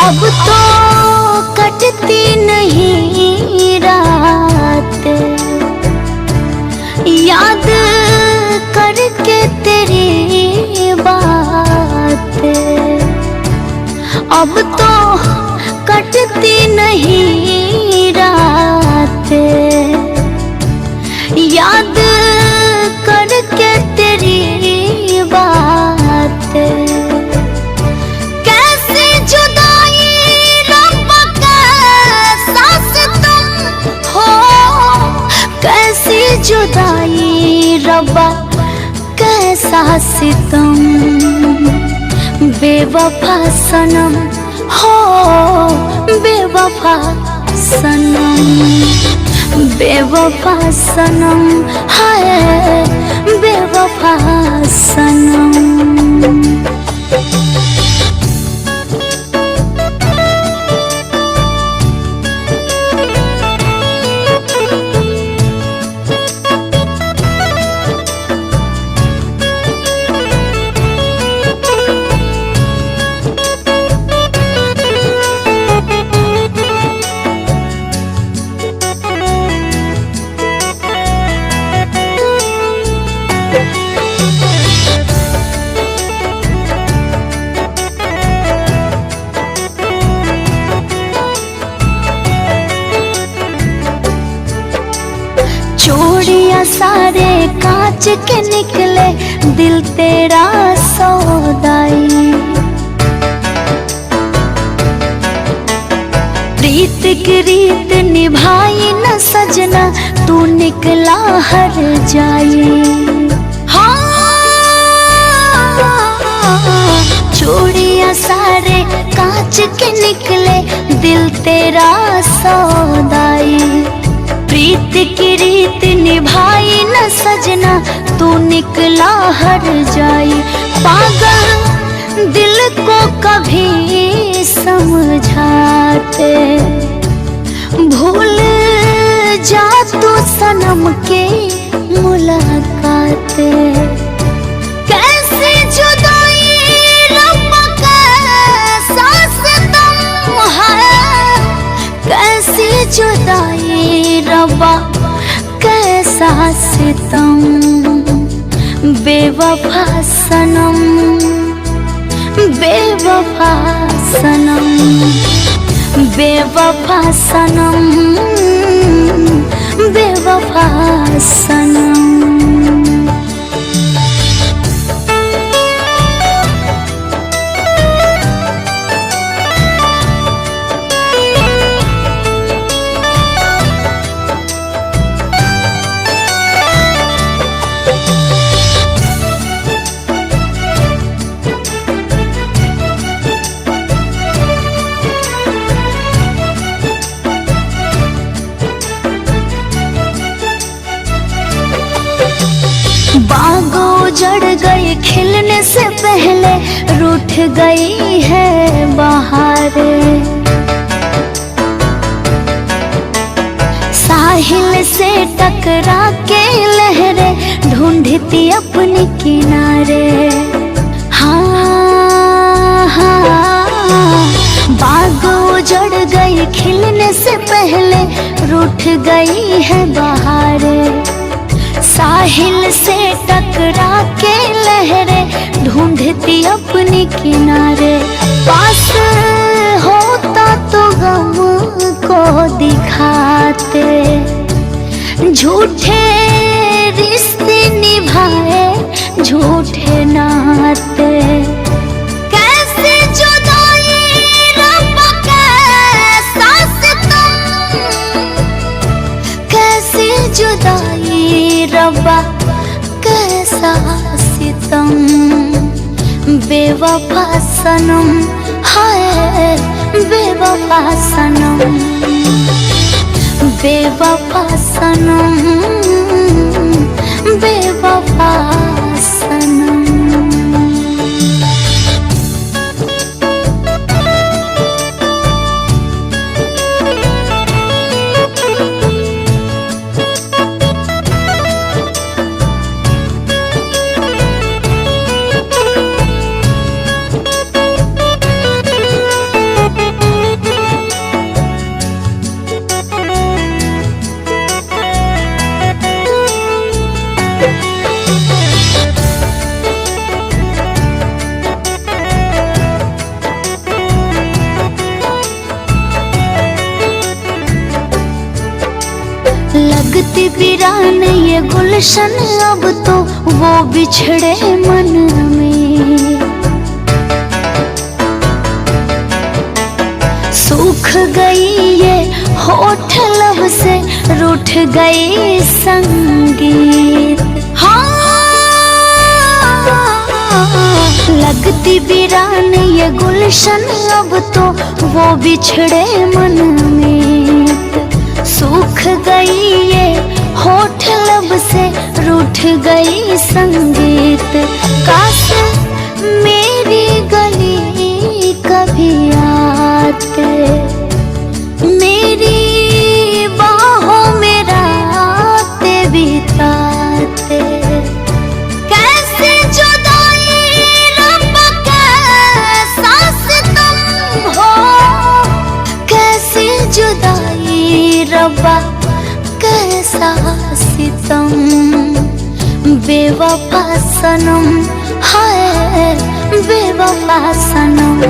अब तो कटती नहीं रात, याद करके तेरी बात। अब तो कटती नहीं रात, याद करके तेरी बात। कैसी जुदाई रब्बा कैसा सितम हो, कैसी जुदाई रब्बा कैसा सितम। बेवफा सनम हो, बेवफा सनम, बेवफा सनम, हाय बेवफा सनम। चूड़ियां सारे कांच के निकले, दिल तेरा सौदाई। प्रीत की रीत निभाई न सजना, तू निकला हर जाई। चूड़ियां सारे कांच के निकले, दिल तेरा सौदाई। प्रीत की रीत निभाई न सजना, तू निकला हर जाई। पागल दिल को कभी समझाते, भूल जा तू सनम के मुलाकाते। कैसी जुदाई रब्बा कैसा सितम है, कैसी जुदाई रब्बा कैसा सितम। बेवफा सनम, बेवफा सनम, बेवफा सनम, बेवफा सनम। बागों जड़ गई खिलने से पहले, रूठ गई है बहारें। साहिल से टकरा के लहरें ढूंढती अपने किनारे। हाँ हाँ, बागों जड़ गई खिलने से पहले, रूठ गई है बहारें। साहिल से टकरा के लहरें ढूंढती अपने किनारे। पास होता तो गम को दिखाते, झूठे रिश्ते निभाए झूठे नाते। कैसे जुदाई रब्बा कैसा सितम, कैसी जुदाई रब्बा कैसा सितम। बेवफा सनम, हाय बेवफा सनम, बेवफा सनम, बेवफा सनम। लगती वीरान ये गुलशन अब तो वो बिछड़े मन में। सूख गई ये होठ लब से रूठ गई संगीत। हाँ, लगती वीरान ये गुलशन अब तो वो बिछड़े मन में। सूख गई ये होठ लब से रूठ गई संगीत। काश मेरी गली कभी आते, मेरी बाहों में रातें बिताते। कैसे जुदाई रब्बा कैसा सितम हो, कैसे जुदाई रब्बा कैसा सितम। बेवफा सनम हाय बेवफा सनम।